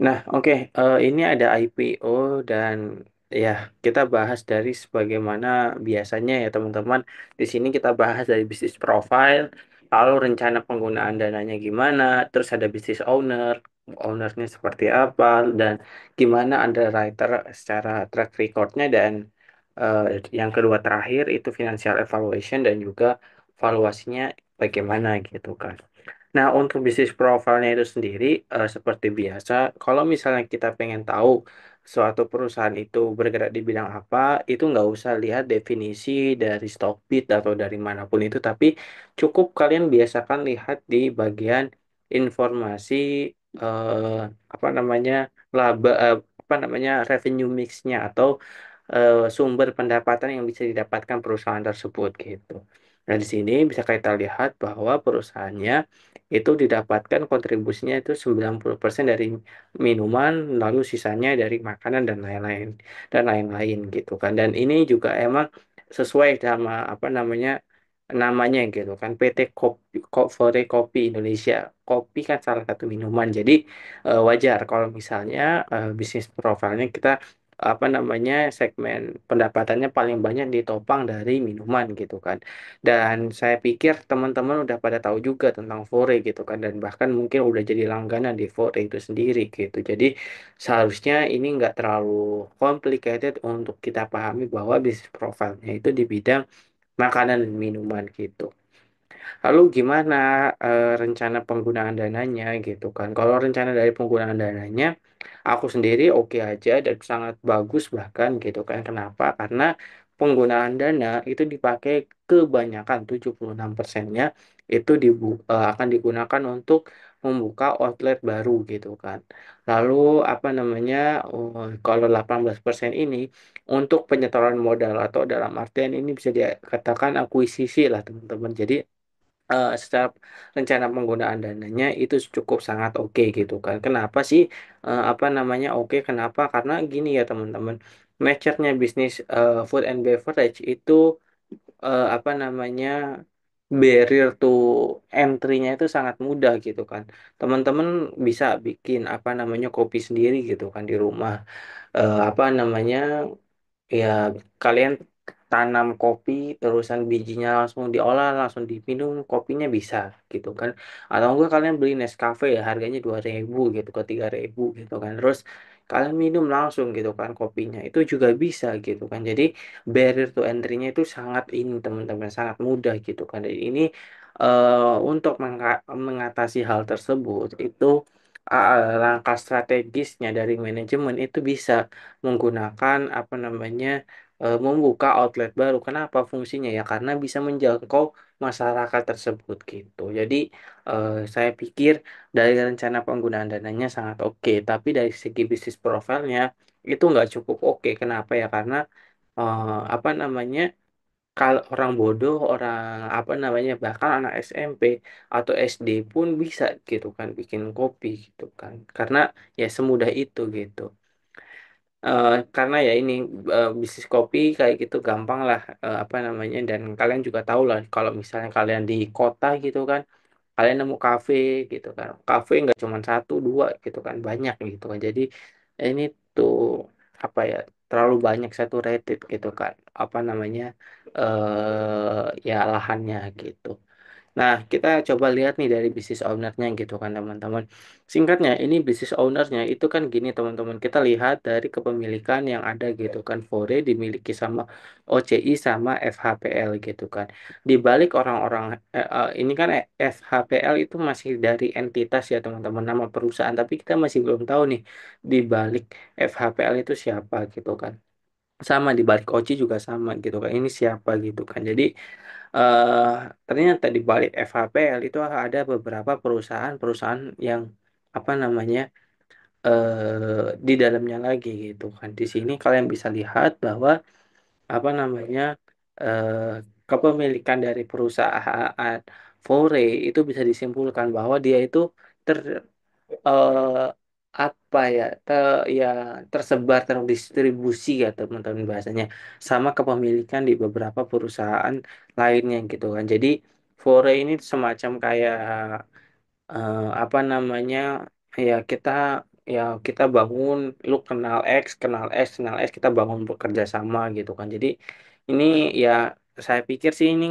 Nah, oke, ini ada IPO dan ya kita bahas dari sebagaimana biasanya ya teman-teman. Di sini kita bahas dari bisnis profile, lalu rencana penggunaan dananya gimana, terus ada bisnis owner, ownernya seperti apa, dan gimana underwriter secara track recordnya dan eh, yang kedua terakhir itu financial evaluation dan juga valuasinya bagaimana gitu kan. Nah, untuk bisnis profilnya itu sendiri, seperti biasa, kalau misalnya kita pengen tahu suatu perusahaan itu bergerak di bidang apa, itu nggak usah lihat definisi dari Stockbit atau dari manapun itu, tapi cukup kalian biasakan lihat di bagian informasi eh, apa namanya laba, apa namanya revenue mix-nya atau sumber pendapatan yang bisa didapatkan perusahaan tersebut gitu. Nah, di sini bisa kita lihat bahwa perusahaannya itu didapatkan kontribusinya itu 90% dari minuman, lalu sisanya dari makanan dan lain-lain gitu kan. Dan ini juga emang sesuai sama apa namanya gitu kan, PT Fore Kopi Indonesia. Kopi kan salah satu minuman. Jadi wajar kalau misalnya bisnis profilnya kita apa namanya segmen pendapatannya paling banyak ditopang dari minuman gitu kan. Dan saya pikir teman-teman udah pada tahu juga tentang Fore gitu kan, dan bahkan mungkin udah jadi langganan di Fore itu sendiri gitu. Jadi seharusnya ini nggak terlalu complicated untuk kita pahami bahwa bisnis profilnya itu di bidang makanan dan minuman gitu. Lalu gimana rencana penggunaan dananya gitu kan? Kalau rencana dari penggunaan dananya, aku sendiri oke aja dan sangat bagus bahkan gitu kan. Kenapa? Karena penggunaan dana itu dipakai kebanyakan 76%-nya itu akan digunakan untuk membuka outlet baru gitu kan. Lalu apa namanya? Kalau 18% ini untuk penyetoran modal atau dalam artian ini bisa dikatakan akuisisi lah teman-teman. Jadi secara rencana penggunaan dananya itu cukup sangat oke gitu kan. Kenapa sih apa namanya oke? Kenapa? Karena gini ya teman-teman, maturnya bisnis food and beverage itu apa namanya barrier to entry-nya itu sangat mudah gitu kan. Teman-teman bisa bikin apa namanya kopi sendiri gitu kan di rumah. Apa namanya ya kalian tanam kopi terusan bijinya langsung diolah langsung diminum kopinya bisa gitu kan, atau enggak kalian beli Nescafe ya harganya 2.000 gitu ke 3.000 gitu kan, terus kalian minum langsung gitu kan kopinya itu juga bisa gitu kan. Jadi barrier to entry-nya itu sangat ini teman-teman sangat mudah gitu kan. Dan ini untuk mengatasi hal tersebut itu langkah strategisnya dari manajemen itu bisa menggunakan apa namanya membuka outlet baru. Kenapa fungsinya ya? Karena bisa menjangkau masyarakat tersebut gitu. Jadi saya pikir dari rencana penggunaan dananya sangat oke, tapi dari segi bisnis profilnya itu nggak cukup oke. Kenapa ya? Karena apa namanya? Kalau orang bodoh, orang apa namanya, bahkan anak SMP atau SD pun bisa gitu kan bikin kopi gitu kan. Karena ya semudah itu gitu. Karena ya ini bisnis kopi kayak gitu gampang lah apa namanya, dan kalian juga tahu lah kalau misalnya kalian di kota gitu kan kalian nemu kafe gitu kan, kafe nggak cuma satu dua gitu kan, banyak gitu kan. Jadi ini tuh apa ya, terlalu banyak satu rated gitu kan apa namanya ya lahannya gitu. Nah, kita coba lihat nih dari bisnis ownernya gitu kan teman-teman. Singkatnya, ini bisnis ownernya itu kan gini teman-teman. Kita lihat dari kepemilikan yang ada gitu kan. Fore dimiliki sama OCI sama FHPL gitu kan. Di balik orang-orang ini kan FHPL itu masih dari entitas ya teman-teman, nama perusahaan. Tapi kita masih belum tahu nih di balik FHPL itu siapa gitu kan. Sama di balik OCI juga sama gitu kan. Ini siapa gitu kan. Jadi eh ternyata di balik FHPL itu ada beberapa perusahaan-perusahaan yang apa namanya di dalamnya lagi gitu kan. Di sini kalian bisa lihat bahwa apa namanya eh kepemilikan dari perusahaan Fore itu bisa disimpulkan bahwa dia itu ter eh, apa ya ya tersebar terdistribusi ya teman-teman bahasanya, sama kepemilikan di beberapa perusahaan lainnya gitu kan. Jadi Fore ini semacam kayak apa namanya ya kita ya kita bangun, lu kenal X, kita bangun bekerja sama gitu kan. Jadi ini ya saya pikir sih ini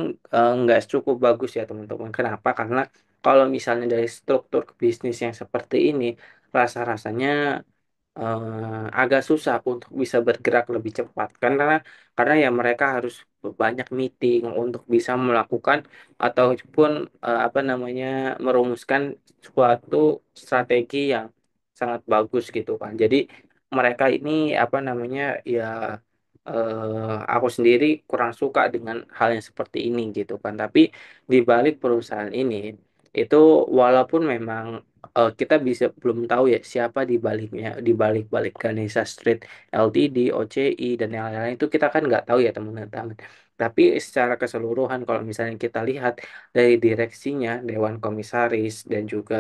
nggak cukup bagus ya teman-teman. Kenapa? Karena kalau misalnya dari struktur bisnis yang seperti ini, rasa-rasanya agak susah untuk bisa bergerak lebih cepat karena ya mereka harus banyak meeting untuk bisa melakukan ataupun apa namanya merumuskan suatu strategi yang sangat bagus gitu kan. Jadi mereka ini apa namanya ya aku sendiri kurang suka dengan hal yang seperti ini gitu kan. Tapi di balik perusahaan ini itu walaupun memang kita bisa belum tahu ya siapa di baliknya, di balik Ganesha Street Ltd, OCI dan yang lain-lain itu kita kan nggak tahu ya teman-teman. Tapi secara keseluruhan kalau misalnya kita lihat dari direksinya, dewan komisaris dan juga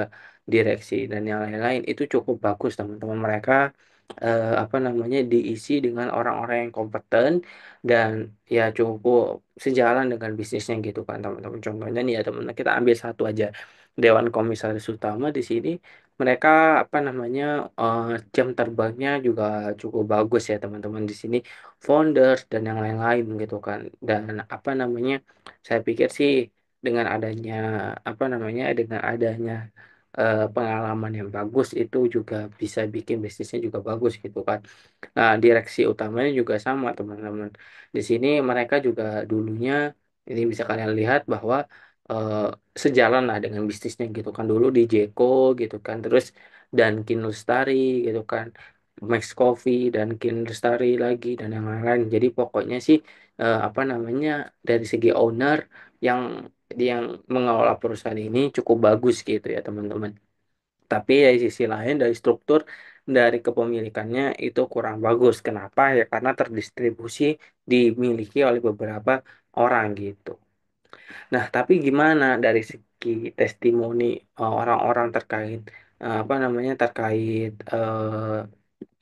direksi dan yang lain-lain itu cukup bagus teman-teman. Mereka apa namanya diisi dengan orang-orang yang kompeten dan ya cukup sejalan dengan bisnisnya gitu kan teman-teman. Contohnya nih ya teman-teman kita ambil satu aja Dewan Komisaris Utama di sini mereka apa namanya jam terbangnya juga cukup bagus ya teman-teman di sini founders dan yang lain-lain gitu kan dan apa namanya saya pikir sih dengan adanya apa namanya dengan adanya pengalaman yang bagus itu juga bisa bikin bisnisnya juga bagus gitu kan. Nah, direksi utamanya juga sama, teman-teman. Di sini mereka juga dulunya ini bisa kalian lihat bahwa eh, sejalan lah dengan bisnisnya gitu kan. Dulu di Jeko gitu kan, terus Dunkin Lestari gitu kan. Max Coffee dan Kin Lestari lagi dan yang lain-lain. Jadi pokoknya sih apa namanya dari segi owner yang yang mengelola perusahaan ini cukup bagus gitu ya teman-teman. Tapi dari sisi lain dari struktur dari kepemilikannya itu kurang bagus. Kenapa? Ya karena terdistribusi dimiliki oleh beberapa orang gitu. Nah, tapi gimana dari segi testimoni orang-orang terkait apa namanya terkait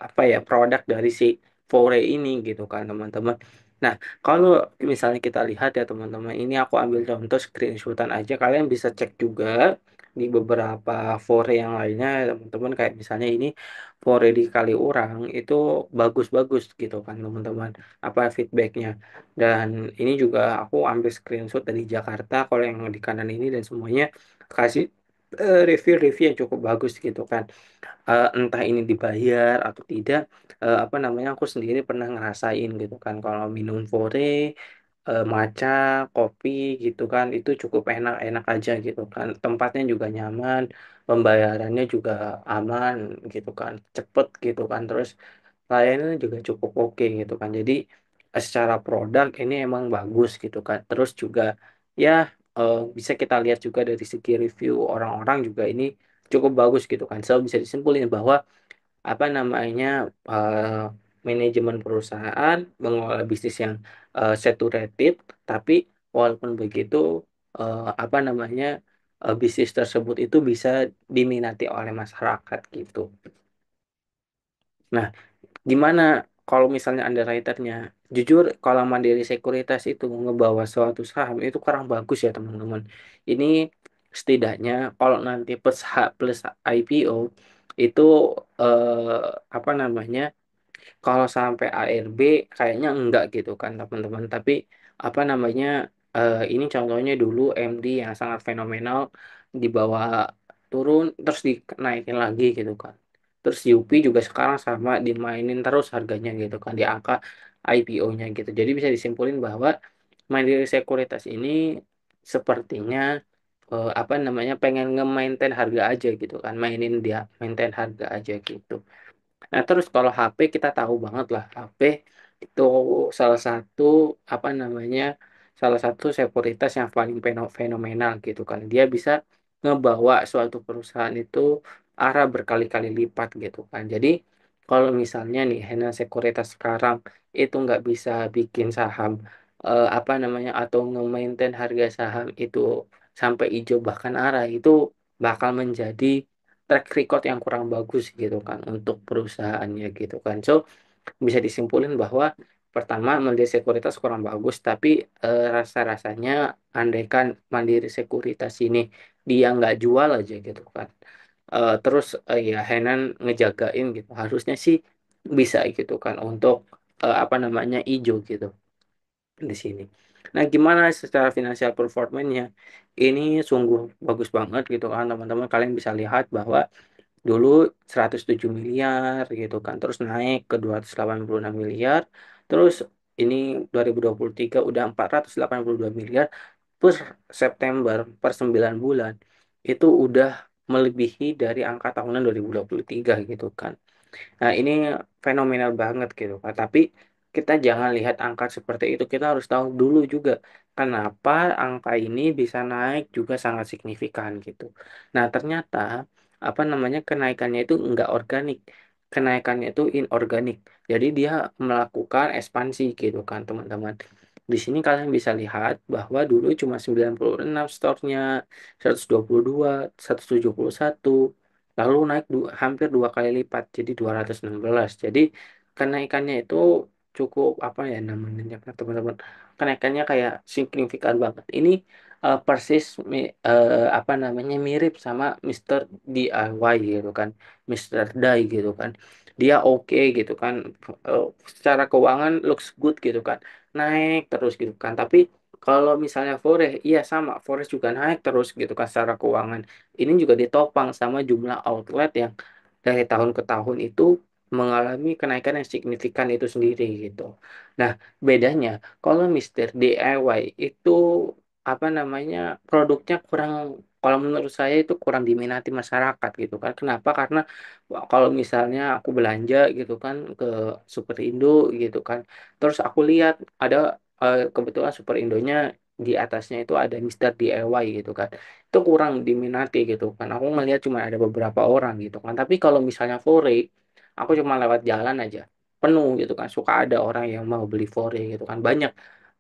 apa ya produk dari si Fore ini gitu kan teman-teman. Nah, kalau misalnya kita lihat ya teman-teman, ini aku ambil contoh screenshotan aja. Kalian bisa cek juga di beberapa Fore yang lainnya ya, teman-teman. Kayak misalnya ini Fore di Kaliurang itu bagus-bagus gitu kan teman-teman. Apa feedbacknya? Dan ini juga aku ambil screenshot dari Jakarta. Kalau yang di kanan ini dan semuanya kasih review-review yang cukup bagus gitu kan entah ini dibayar atau tidak apa namanya aku sendiri pernah ngerasain gitu kan kalau minum Fore matcha kopi gitu kan itu cukup enak-enak aja gitu kan tempatnya juga nyaman pembayarannya juga aman gitu kan cepet gitu kan terus layanannya juga cukup oke gitu kan jadi secara produk ini emang bagus gitu kan terus juga ya bisa kita lihat juga dari segi review orang-orang juga ini cukup bagus gitu kan. So bisa disimpulin bahwa apa namanya manajemen perusahaan mengelola bisnis yang saturated, tapi walaupun begitu apa namanya bisnis tersebut itu bisa diminati oleh masyarakat gitu. Nah, gimana kalau misalnya underwriternya? Jujur, kalau Mandiri Sekuritas itu ngebawa suatu saham itu kurang bagus ya teman-teman. Ini setidaknya kalau nanti plus H plus IPO itu apa namanya? Kalau sampai ARB kayaknya enggak gitu kan teman-teman. Tapi apa namanya? Ini contohnya dulu MD yang sangat fenomenal dibawa turun terus dinaikin lagi gitu kan. Terus UP juga sekarang sama dimainin terus harganya gitu kan di angka IPO-nya gitu. Jadi bisa disimpulin bahwa Mandiri Sekuritas ini sepertinya apa namanya pengen nge-maintain harga aja gitu kan, mainin dia maintain harga aja gitu. Nah, terus kalau HP kita tahu banget lah, HP itu salah satu apa namanya, salah satu sekuritas yang paling fenomenal gitu kan. Dia bisa ngebawa suatu perusahaan itu arah berkali-kali lipat gitu kan. Jadi kalau misalnya nih Hena Sekuritas sekarang itu nggak bisa bikin saham apa namanya atau nge-maintain harga saham itu sampai hijau bahkan arah itu bakal menjadi track record yang kurang bagus gitu kan untuk perusahaannya gitu kan. So bisa disimpulin bahwa pertama Mandiri Sekuritas kurang bagus tapi rasa-rasanya andaikan Mandiri Sekuritas ini dia nggak jual aja gitu kan Terus ya Henan ngejagain gitu. Harusnya sih bisa gitu kan untuk apa namanya ijo gitu di sini. Nah, gimana secara finansial performance-nya? Ini sungguh bagus banget gitu kan teman-teman. Kalian bisa lihat bahwa dulu 107 miliar gitu kan, terus naik ke 286 miliar, terus ini 2023 udah 482 miliar, per September per 9 bulan itu udah melebihi dari angka tahunan 2023 gitu kan. Nah, ini fenomenal banget gitu Pak. Tapi kita jangan lihat angka seperti itu. Kita harus tahu dulu juga kenapa angka ini bisa naik juga sangat signifikan gitu. Nah, ternyata apa namanya kenaikannya itu enggak organik. Kenaikannya itu inorganik. Jadi dia melakukan ekspansi gitu kan, teman-teman. Di sini kalian bisa lihat bahwa dulu cuma 96 store-nya, 122, 171, lalu naik hampir dua kali lipat jadi 216. Jadi kenaikannya itu cukup apa ya namanya teman-teman, kenaikannya kayak signifikan banget ini. Persis apa namanya mirip sama Mister DIY gitu kan, Mister Dai gitu kan. Dia oke gitu kan. Eh, Secara keuangan looks good gitu kan, naik terus gitu kan. Tapi kalau misalnya Forex, iya sama, Forex juga naik terus gitu kan secara keuangan. Ini juga ditopang sama jumlah outlet yang dari tahun ke tahun itu mengalami kenaikan yang signifikan itu sendiri gitu. Nah, bedanya kalau Mister DIY itu apa namanya produknya kurang, kalau menurut saya itu kurang diminati masyarakat gitu kan. Kenapa? Karena kalau misalnya aku belanja gitu kan ke Superindo gitu kan, terus aku lihat ada kebetulan Superindonya di atasnya itu ada Mister DIY gitu kan, itu kurang diminati gitu kan. Aku ngelihat cuma ada beberapa orang gitu kan. Tapi kalau misalnya fore, aku cuma lewat jalan aja penuh gitu kan. Suka ada orang yang mau beli fore gitu kan. Banyak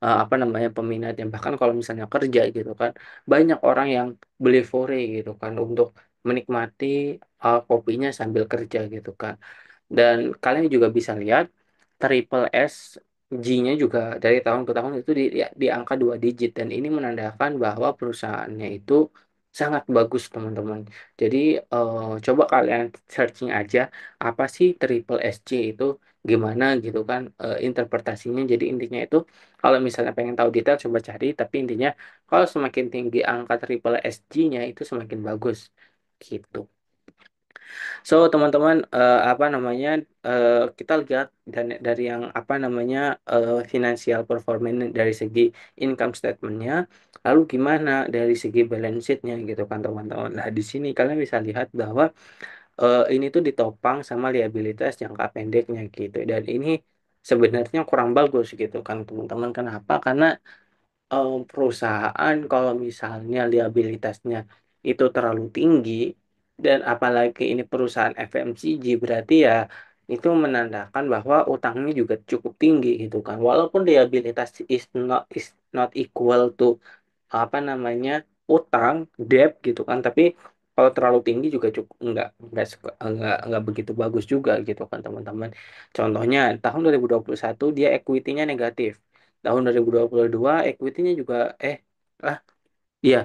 apa namanya peminatnya. Bahkan kalau misalnya kerja gitu kan, banyak orang yang beli fore gitu kan untuk menikmati kopinya sambil kerja gitu kan. Dan kalian juga bisa lihat triple S G-nya juga dari tahun ke tahun itu di angka 2 digit, dan ini menandakan bahwa perusahaannya itu sangat bagus teman-teman. Jadi coba kalian searching aja apa sih triple SC itu, gimana gitu kan interpretasinya. Jadi intinya itu kalau misalnya pengen tahu detail coba cari, tapi intinya kalau semakin tinggi angka triple SG-nya itu semakin bagus gitu. So, teman-teman, apa namanya, kita lihat dan dari yang apa namanya financial performance dari segi income statementnya, lalu gimana dari segi balance sheet-nya gitu kan, teman-teman. Nah, di sini kalian bisa lihat bahwa ini tuh ditopang sama liabilitas jangka pendeknya gitu, dan ini sebenarnya kurang bagus gitu kan, teman-teman. Kenapa? Karena perusahaan kalau misalnya liabilitasnya itu terlalu tinggi, dan apalagi ini perusahaan FMCG, berarti ya itu menandakan bahwa utangnya juga cukup tinggi gitu kan. Walaupun liabilitas is not equal to apa namanya utang, debt gitu kan, tapi kalau terlalu tinggi juga cukup enggak begitu bagus juga gitu kan, teman-teman. Contohnya tahun 2021 dia equity-nya negatif, tahun 2022 equity-nya juga ah iya,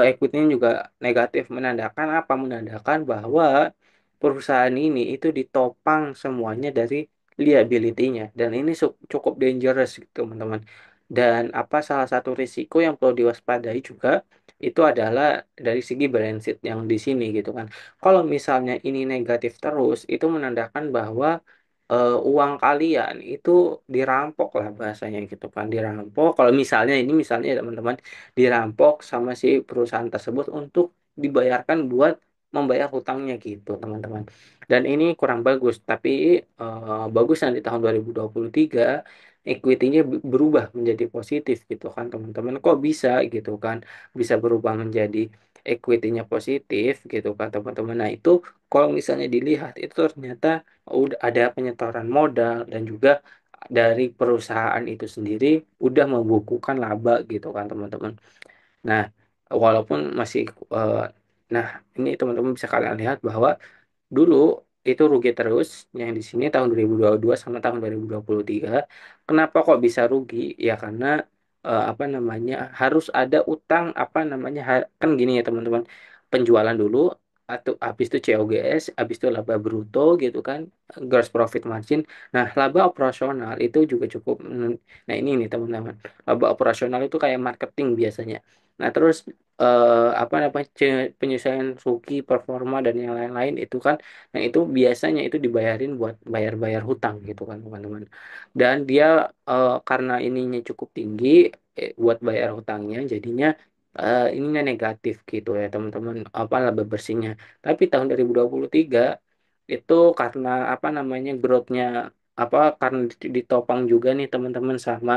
equity-nya juga negatif. Menandakan apa? Menandakan bahwa perusahaan ini itu ditopang semuanya dari liability-nya, dan ini cukup dangerous gitu, teman-teman. Dan apa salah satu risiko yang perlu diwaspadai juga itu adalah dari segi balance sheet yang di sini gitu kan. Kalau misalnya ini negatif terus, itu menandakan bahwa uang kalian itu dirampok lah bahasanya gitu kan, dirampok. Kalau misalnya ini misalnya ya teman-teman, dirampok sama si perusahaan tersebut untuk dibayarkan buat membayar hutangnya gitu, teman-teman. Dan ini kurang bagus, tapi bagusnya di tahun 2023 equity-nya berubah menjadi positif gitu kan, teman-teman. Kok bisa gitu kan, bisa berubah menjadi equity-nya positif gitu kan, teman-teman. Nah, itu kalau misalnya dilihat itu ternyata udah ada penyetoran modal, dan juga dari perusahaan itu sendiri udah membukukan laba gitu kan, teman-teman. Nah, walaupun masih eh, nah ini teman-teman bisa kalian lihat bahwa dulu itu rugi terus yang di sini tahun 2022 sama tahun 2023. Kenapa kok bisa rugi? Ya karena apa namanya harus ada utang, apa namanya kan gini ya teman-teman. Penjualan dulu, atau habis itu COGS, habis itu laba bruto gitu kan, gross profit margin. Nah, laba operasional itu juga cukup. Nah, ini nih teman-teman. Laba operasional itu kayak marketing biasanya. Nah, terus apa namanya penyesuaian rugi, performa dan yang lain-lain itu kan, yang itu biasanya itu dibayarin buat bayar-bayar hutang gitu kan teman-teman. Dan dia karena ininya cukup tinggi buat bayar hutangnya, jadinya ininya negatif gitu ya teman-teman, apa laba bersihnya. Tapi tahun 2023 itu karena apa namanya growth-nya, apa karena ditopang juga nih teman-teman sama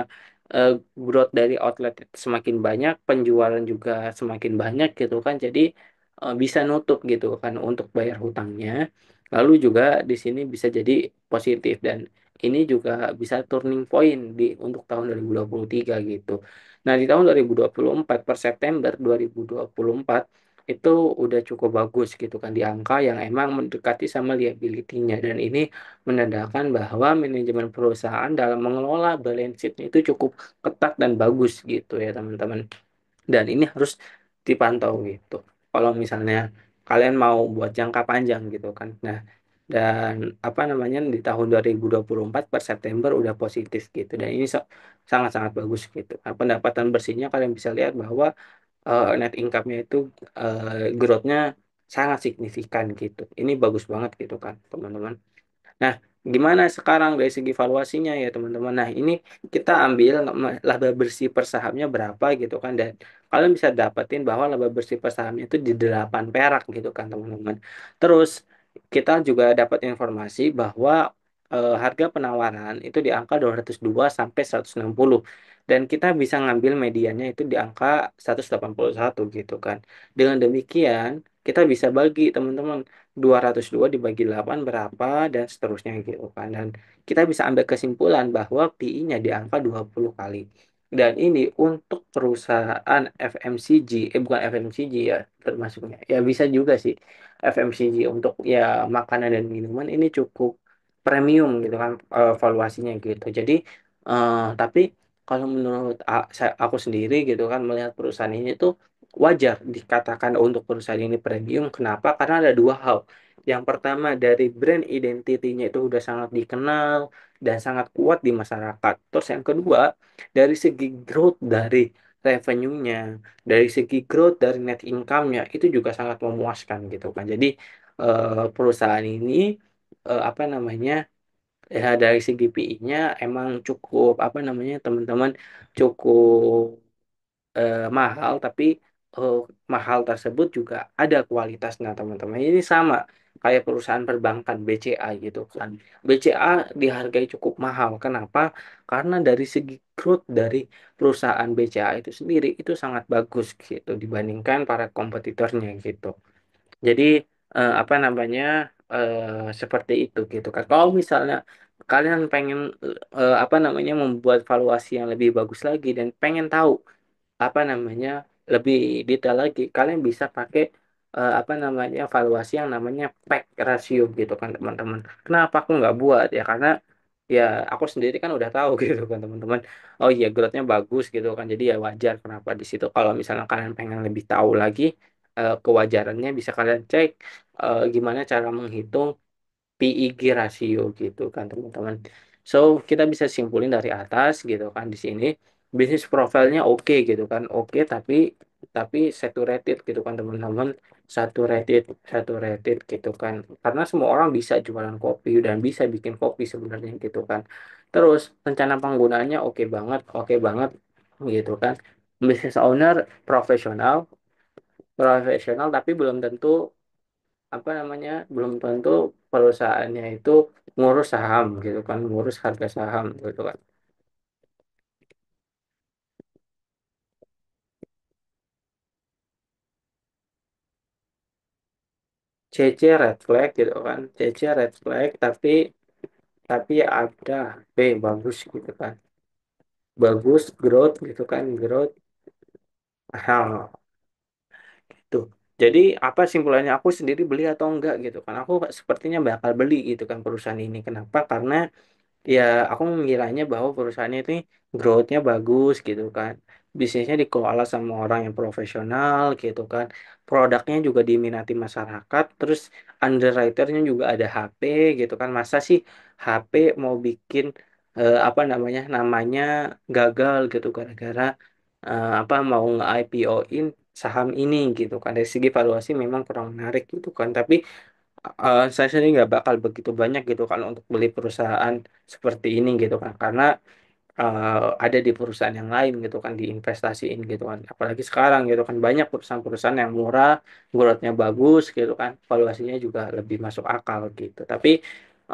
eh, growth dari outlet semakin banyak, penjualan juga semakin banyak gitu kan. Jadi bisa nutup gitu kan untuk bayar hutangnya. Lalu juga di sini bisa jadi positif, dan ini juga bisa turning point di untuk tahun 2023 gitu. Nah, di tahun 2024 per September 2024 itu udah cukup bagus gitu kan di angka yang emang mendekati sama liability-nya, dan ini menandakan bahwa manajemen perusahaan dalam mengelola balance sheet itu cukup ketat dan bagus gitu ya teman-teman. Dan ini harus dipantau gitu kalau misalnya kalian mau buat jangka panjang gitu kan. Nah, dan apa namanya di tahun 2024 per September udah positif gitu, dan ini sangat-sangat bagus gitu. Nah, pendapatan bersihnya kalian bisa lihat bahwa net income-nya itu growth-nya sangat signifikan gitu. Ini bagus banget gitu kan teman-teman. Nah, gimana sekarang dari segi valuasinya ya teman-teman? Nah, ini kita ambil laba bersih per sahamnya berapa gitu kan, dan kalian bisa dapetin bahwa laba bersih per sahamnya itu di 8 perak gitu kan teman-teman. Terus kita juga dapat informasi bahwa harga penawaran itu di angka 202 sampai 160, dan kita bisa ngambil mediannya itu di angka 181 gitu kan. Dengan demikian, kita bisa bagi teman-teman 202 dibagi 8 berapa dan seterusnya gitu kan. Dan kita bisa ambil kesimpulan bahwa PI-nya di angka 20 kali. Dan ini untuk perusahaan FMCG, bukan FMCG ya termasuknya. Ya bisa juga sih FMCG untuk ya makanan dan minuman ini cukup premium gitu kan valuasinya gitu. Jadi tapi kalau menurut aku sendiri gitu kan melihat perusahaan ini tuh wajar dikatakan untuk perusahaan ini premium. Kenapa? Karena ada dua hal. Yang pertama dari brand identity-nya itu udah sangat dikenal dan sangat kuat di masyarakat. Terus yang kedua, dari segi growth dari revenue-nya, dari segi growth dari net income-nya itu juga sangat memuaskan gitu kan. Jadi perusahaan ini apa namanya ya dari segi PI-nya emang cukup apa namanya teman-teman cukup mahal, tapi eh, mahal tersebut juga ada kualitasnya teman-teman. Ini sama kayak perusahaan perbankan BCA gitu kan. BCA dihargai cukup mahal. Kenapa? Karena dari segi growth dari perusahaan BCA itu sendiri itu sangat bagus gitu dibandingkan para kompetitornya gitu. Jadi apa namanya seperti itu gitu kan. Kalau misalnya kalian pengen apa namanya membuat valuasi yang lebih bagus lagi dan pengen tahu apa namanya lebih detail lagi, kalian bisa pakai apa namanya valuasi yang namanya PEG ratio gitu kan teman-teman. Kenapa aku nggak buat ya, karena ya aku sendiri kan udah tahu gitu kan teman-teman. Oh iya growth-nya bagus gitu kan, jadi ya wajar kenapa di situ. Kalau misalnya kalian pengen lebih tahu lagi kewajarannya, bisa kalian cek gimana cara menghitung PEG rasio gitu kan teman-teman. So kita bisa simpulin dari atas gitu kan di sini bisnis profilnya oke gitu kan, oke tapi saturated gitu kan teman-teman, saturated saturated gitu kan, karena semua orang bisa jualan kopi dan bisa bikin kopi sebenarnya gitu kan. Terus rencana penggunaannya oke banget gitu kan. Business owner profesional profesional tapi belum tentu apa namanya belum tentu perusahaannya itu ngurus saham gitu kan, ngurus harga saham gitu kan. CC red flag gitu kan, CC red flag, tapi ada B bagus gitu kan, bagus growth gitu kan, growth mahal gitu. Jadi apa simpulannya, aku sendiri beli atau enggak gitu kan, aku sepertinya bakal beli gitu kan perusahaan ini. Kenapa? Karena ya aku mengiranya bahwa perusahaannya itu growth-nya bagus gitu kan. bisnisnya dikelola sama orang yang profesional gitu kan, produknya juga diminati masyarakat, terus underwriternya juga ada HP gitu kan. Masa sih HP mau bikin apa namanya gagal gitu gara-gara apa mau nge-IPO-in saham ini gitu kan. Dari segi valuasi memang kurang menarik gitu kan, tapi saya sendiri nggak bakal begitu banyak gitu kan untuk beli perusahaan seperti ini gitu kan, karena ada di perusahaan yang lain gitu kan diinvestasiin gitu kan, apalagi sekarang gitu kan banyak perusahaan-perusahaan yang murah, growth-nya bagus gitu kan, valuasinya juga lebih masuk akal gitu. Tapi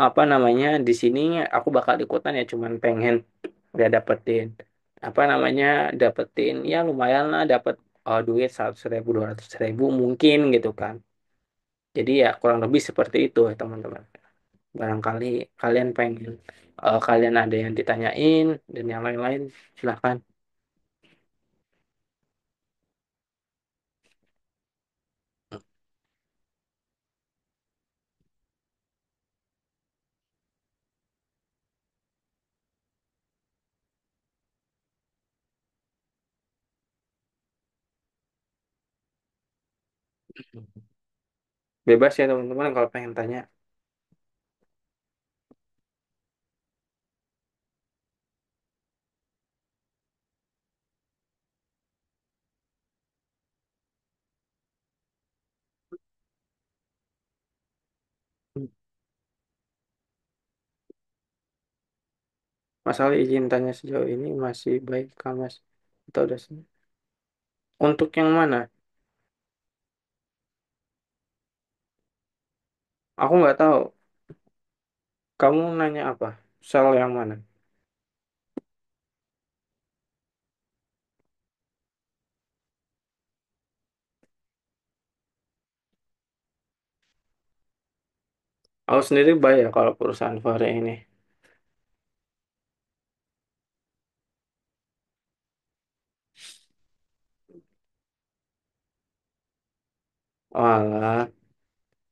apa namanya di sini aku bakal ikutan ya, cuman pengen udah dapetin apa namanya dapetin ya lumayan lah, dapet duit 100.000 200.000 mungkin gitu kan. Jadi ya kurang lebih seperti itu ya teman-teman. Barangkali kalian pengen kalian ada yang ditanyain dan yang lain-lain, silahkan. Bebas ya teman-teman kalau pengen tanya. Masalah izin tanya sejauh ini masih baik kan Mas? Atau udah sih? Untuk yang mana? Aku nggak tahu. Kamu nanya apa? Sel yang mana? Aku sendiri baik ya kalau perusahaan Fahri ini. Walah,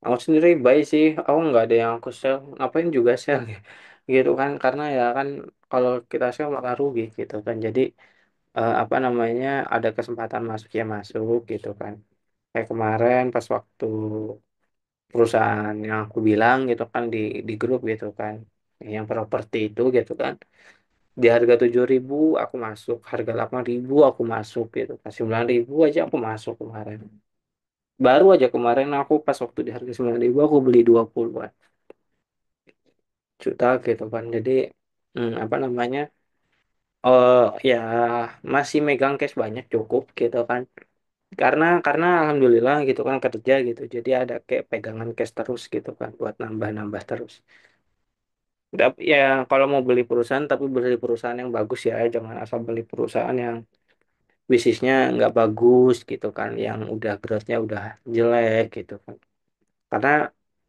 aku sendiri baik sih. Aku nggak ada yang aku sell. Ngapain juga sell gitu kan? Karena ya kan kalau kita sell malah rugi gitu kan. Jadi apa namanya ada kesempatan masuk ya masuk gitu kan. Kayak kemarin pas waktu perusahaan yang aku bilang gitu kan di grup gitu kan, yang properti itu gitu kan, di harga 7.000 aku masuk, harga 8.000 aku masuk gitu kan, 9.000 aja aku masuk kemarin. Baru aja kemarin aku pas waktu di harga 9.000 aku beli 20 juta gitu kan. Jadi apa namanya ya masih megang cash banyak cukup gitu kan, karena alhamdulillah gitu kan kerja gitu, jadi ada kayak pegangan cash terus gitu kan buat nambah-nambah terus. Ya kalau mau beli perusahaan tapi beli perusahaan yang bagus ya, jangan asal beli perusahaan yang bisnisnya nggak bagus gitu kan, yang udah growth-nya udah jelek gitu kan. Karena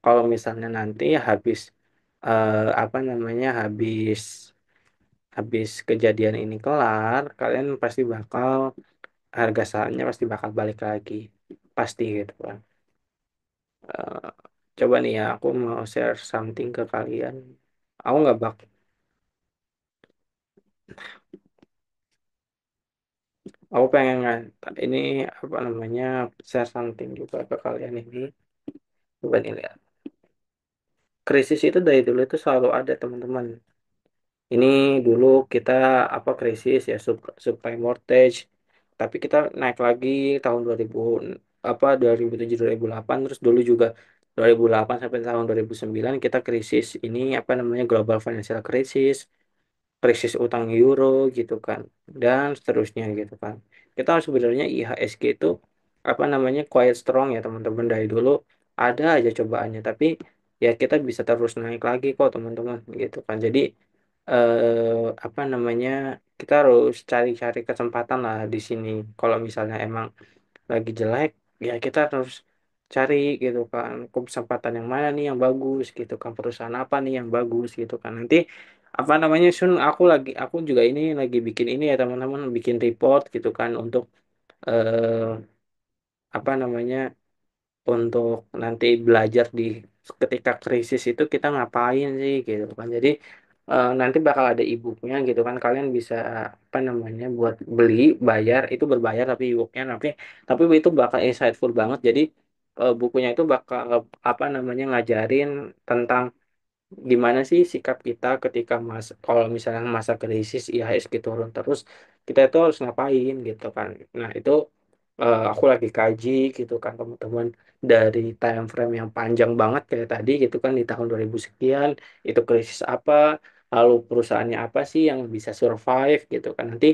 kalau misalnya nanti habis apa namanya habis kejadian ini kelar, kalian pasti bakal harga sahamnya pasti bakal balik lagi, pasti gitu kan. Eh, Coba nih ya, aku mau share something ke kalian. Aku nggak bak, aku pengen ini apa namanya share something juga ke kalian ini. Coba nih lihat. Krisis itu dari dulu itu selalu ada teman-teman. Ini dulu kita apa krisis ya subprime mortgage, tapi kita naik lagi tahun 2000 apa 2007 2008, terus dulu juga 2008 sampai tahun 2009 kita krisis ini apa namanya global financial crisis, krisis utang euro gitu kan, dan seterusnya gitu kan. Kita sebenarnya IHSG itu apa namanya quite strong ya teman-teman, dari dulu ada aja cobaannya, tapi ya kita bisa terus naik lagi kok teman-teman gitu kan. Jadi apa namanya kita harus cari-cari kesempatan lah di sini. Kalau misalnya emang lagi jelek ya kita harus cari gitu kan kesempatan yang mana nih yang bagus gitu kan, perusahaan apa nih yang bagus gitu kan. Nanti apa namanya Sun, aku juga ini lagi bikin ini ya teman-teman, bikin report gitu kan untuk eh, apa namanya untuk nanti belajar di ketika krisis itu kita ngapain sih gitu kan. Jadi nanti bakal ada e-booknya gitu kan, kalian bisa apa namanya buat beli, bayar itu berbayar, tapi e-booknya tapi itu bakal insightful banget. Jadi bukunya itu bakal apa namanya ngajarin tentang gimana sih sikap kita ketika kalau misalnya masa krisis IHSG turun terus, kita itu harus ngapain gitu kan. Nah itu aku lagi kaji gitu kan teman-teman, dari time frame yang panjang banget kayak tadi gitu kan, di tahun 2000 sekian itu krisis apa, lalu perusahaannya apa sih yang bisa survive gitu kan, nanti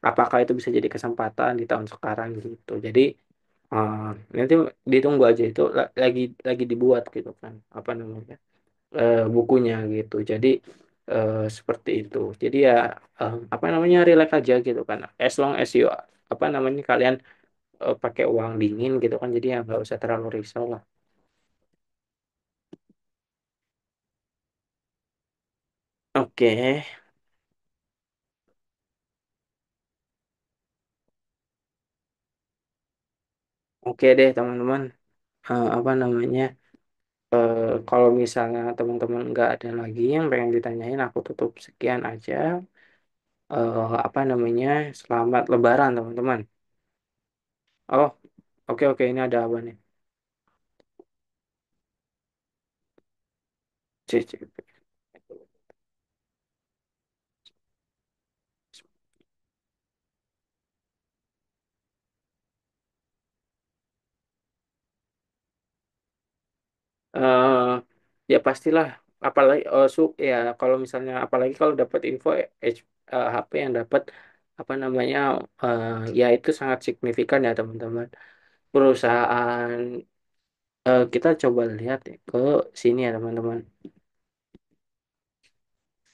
apakah itu bisa jadi kesempatan di tahun sekarang gitu. Jadi eh, nanti ditunggu aja itu lagi dibuat gitu kan apa namanya bukunya gitu. Jadi seperti itu. Jadi ya apa namanya relax aja gitu kan. As long as you apa namanya kalian pakai uang dingin gitu kan. Jadi ya nggak usah terlalu risau lah. Oke, oke deh teman-teman. Apa namanya? Kalau misalnya teman-teman nggak ada lagi yang pengen ditanyain, aku tutup sekian aja. Apa namanya? Selamat Lebaran teman-teman. Oh, oke oke ini ada apa nih? Cik, cik. eh ya pastilah, apalagi ya kalau misalnya apalagi kalau dapat info HP yang dapat apa namanya eh, ya itu sangat signifikan ya teman-teman. Perusahaan kita coba lihat ya ke sini ya teman-teman.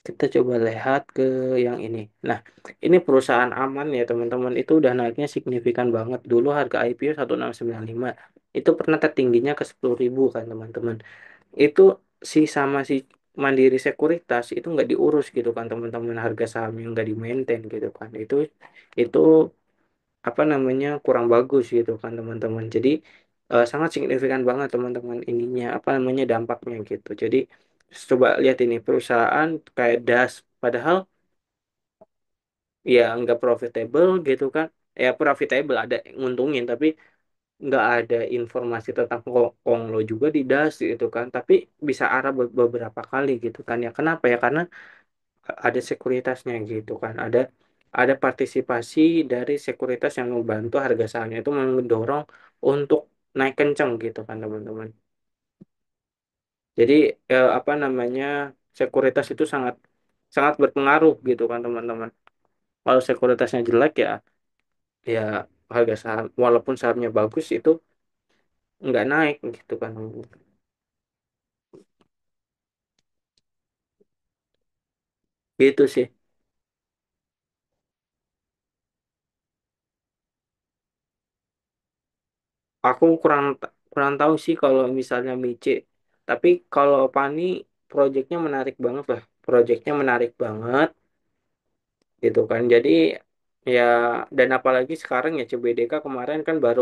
Kita coba lihat ke yang ini. Nah, ini perusahaan aman ya teman-teman. Itu udah naiknya signifikan banget. Dulu harga IPO 1695 itu pernah tertingginya ke 10.000 kan teman-teman. Itu sama si Mandiri Sekuritas itu nggak diurus gitu kan teman-teman, harga sahamnya nggak di maintain gitu kan, itu apa namanya kurang bagus gitu kan teman-teman. Jadi sangat signifikan banget teman-teman ininya apa namanya dampaknya gitu. Jadi coba lihat ini perusahaan kayak Das, padahal ya nggak profitable gitu kan, ya profitable ada nguntungin tapi nggak ada informasi tentang Konglo juga di Das gitu kan, tapi bisa arah beberapa kali gitu kan. Ya kenapa ya, karena ada sekuritasnya gitu kan, ada partisipasi dari sekuritas yang membantu harga sahamnya itu mendorong untuk naik kenceng gitu kan teman-teman. Jadi apa namanya sekuritas itu sangat sangat berpengaruh gitu kan teman-teman. Kalau sekuritasnya jelek ya harga saham walaupun sahamnya bagus itu nggak naik gitu kan. Gitu sih. Aku kurang kurang tahu sih kalau misalnya Mice. Tapi kalau Pani proyeknya menarik banget lah. Proyeknya menarik banget gitu kan. Jadi ya dan apalagi sekarang ya CBDK kemarin kan baru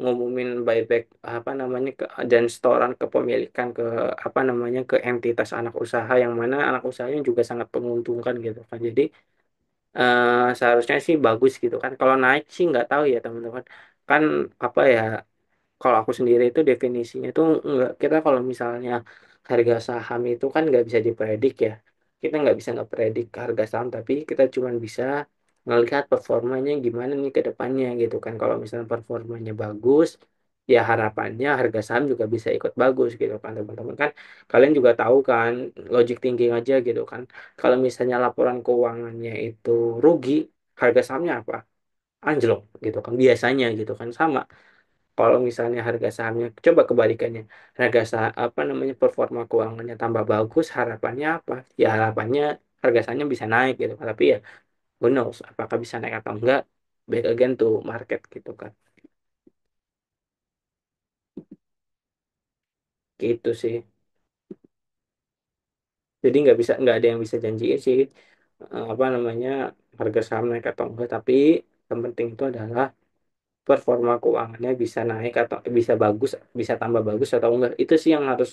ngumumin buyback apa namanya dan setoran kepemilikan ke apa namanya ke entitas anak usaha, yang mana anak usahanya juga sangat menguntungkan gitu kan. Jadi seharusnya sih bagus gitu kan. Kalau naik sih nggak tahu ya teman-teman. Kan apa ya, kalau aku sendiri itu definisinya itu nggak, kita kalau misalnya harga saham itu kan nggak bisa dipredik ya. Kita nggak bisa ngepredik harga saham, tapi kita cuma bisa melihat performanya gimana nih ke depannya gitu kan. Kalau misalnya performanya bagus, ya harapannya harga saham juga bisa ikut bagus gitu kan teman-teman kan. Kalian juga tahu kan, logic thinking aja gitu kan. Kalau misalnya laporan keuangannya itu rugi, harga sahamnya apa? Anjlok gitu kan biasanya gitu kan. Sama kalau misalnya harga sahamnya coba kebalikannya, harga saham apa namanya performa keuangannya tambah bagus, harapannya apa? Ya harapannya harga sahamnya bisa naik gitu kan. Tapi ya who knows apakah bisa naik atau enggak, back again to market gitu kan. Gitu sih. Jadi nggak ada yang bisa janjiin sih apa namanya harga saham naik atau enggak. Tapi yang penting itu adalah performa keuangannya bisa naik atau bisa bagus, bisa tambah bagus atau enggak. Itu sih yang harus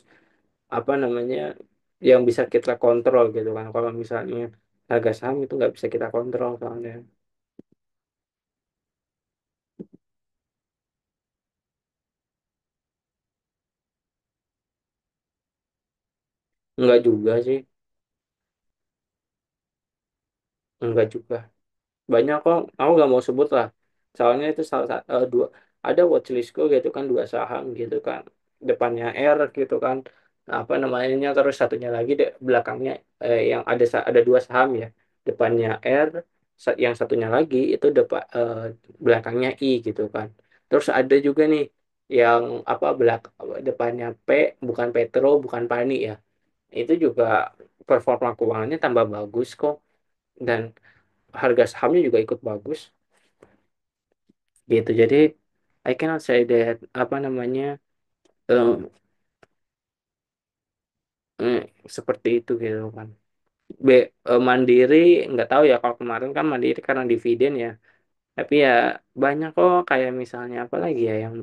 apa namanya yang bisa kita kontrol gitu kan. Kalau misalnya harga saham itu nggak bisa kita kontrol soalnya. Nggak juga sih, nggak juga. Banyak kok, aku nggak mau sebut lah. Soalnya itu salah satu dua, ada watchlistku gitu kan, dua saham gitu kan, depannya R gitu kan. Nah, apa namanya, terus satunya lagi belakangnya, yang ada dua saham ya, depannya R, yang satunya lagi itu belakangnya I gitu kan. Terus ada juga nih yang apa depannya P, bukan Petro bukan Pani ya, itu juga performa keuangannya tambah bagus kok, dan harga sahamnya juga ikut bagus gitu. Jadi I cannot say that apa namanya, eh, eh, seperti itu gitu kan. B, Mandiri nggak tahu ya, kalau kemarin kan Mandiri karena dividen ya, tapi ya banyak kok, kayak misalnya apa lagi ya yang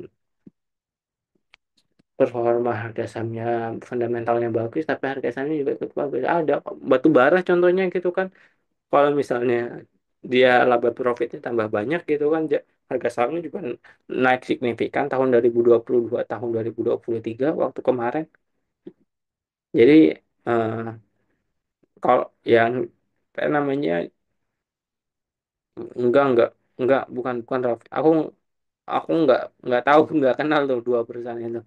performa harga sahamnya fundamentalnya bagus tapi harga sahamnya juga ikut bagus, ada kok. Batu bara contohnya gitu kan, kalau misalnya dia laba profitnya tambah banyak gitu kan, harga sahamnya juga naik signifikan tahun 2022 tahun 2023 waktu kemarin. Jadi kalau yang apa namanya, enggak bukan Raffi. Aku nggak tahu, nggak kenal tuh dua perusahaan itu.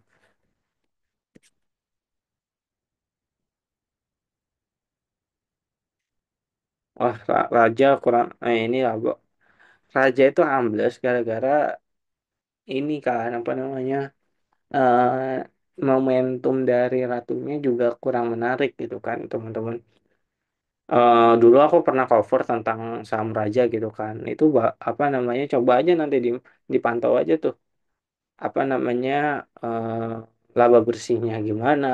Wah, Raja kurang, ini lah, Bu. Raja itu ambles gara-gara ini kan apa namanya, momentum dari ratunya juga kurang menarik gitu kan, teman-teman. Dulu aku pernah cover tentang saham Raja gitu kan. Itu apa namanya, coba aja nanti dipantau aja tuh, apa namanya, laba bersihnya gimana,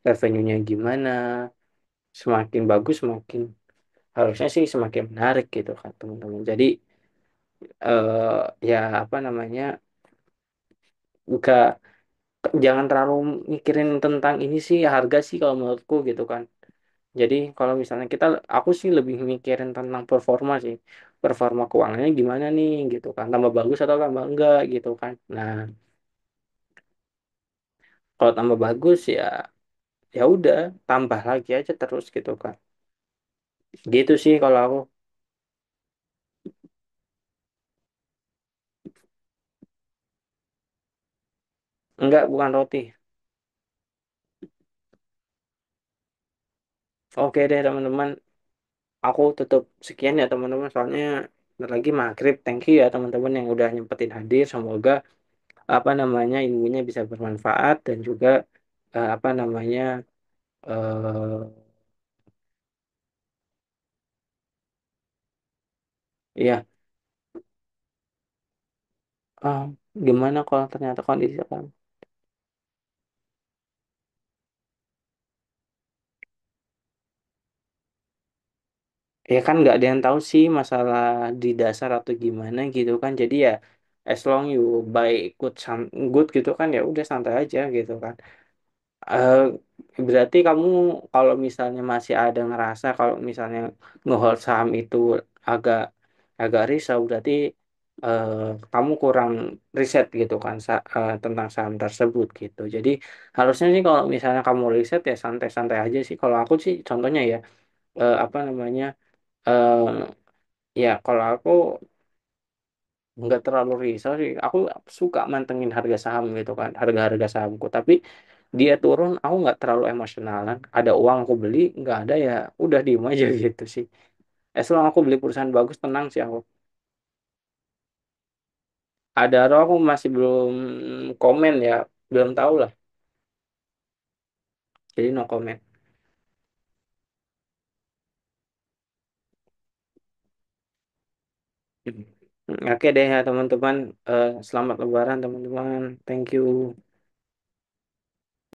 revenue-nya gimana, semakin bagus semakin harusnya sih semakin menarik gitu kan, teman-teman. Jadi ya apa namanya, enggak, jangan terlalu mikirin tentang ini sih, harga sih kalau menurutku gitu kan. Jadi kalau misalnya aku sih lebih mikirin tentang performa sih, performa keuangannya gimana nih gitu kan, tambah bagus atau tambah enggak gitu kan. Nah, kalau tambah bagus ya, ya udah tambah lagi aja terus gitu kan. Gitu sih kalau aku. Enggak, bukan roti. Oke deh teman-teman, aku tutup sekian ya teman-teman, soalnya bentar lagi maghrib. Thank you ya teman-teman yang udah nyempetin hadir. Semoga apa namanya, ilmunya bisa bermanfaat, dan juga apa namanya, eh ya, ah, gimana kalau ternyata kondisi kan, ya kan nggak ada yang tahu sih masalah di dasar atau gimana gitu kan. Jadi ya as long you buy good gitu kan, ya udah santai aja gitu kan. Eh, Berarti kamu kalau misalnya masih ada ngerasa kalau misalnya ngehold saham itu agak agak risau, berarti eh, kamu kurang riset gitu kan, tentang saham tersebut gitu. Jadi harusnya sih kalau misalnya kamu riset ya santai-santai aja sih. Kalau aku sih contohnya ya, apa namanya, eh, ya kalau aku nggak terlalu risau sih. Aku suka mantengin harga saham gitu kan, harga-harga sahamku. Tapi dia turun, aku nggak terlalu emosionalan. Ada uang aku beli, nggak ada ya udah diem aja gitu sih. Long aku beli perusahaan bagus, tenang sih aku. Ada aku masih belum komen ya, belum tahu lah. Jadi no comment. Oke deh ya teman-teman. Selamat Lebaran teman-teman. Thank you.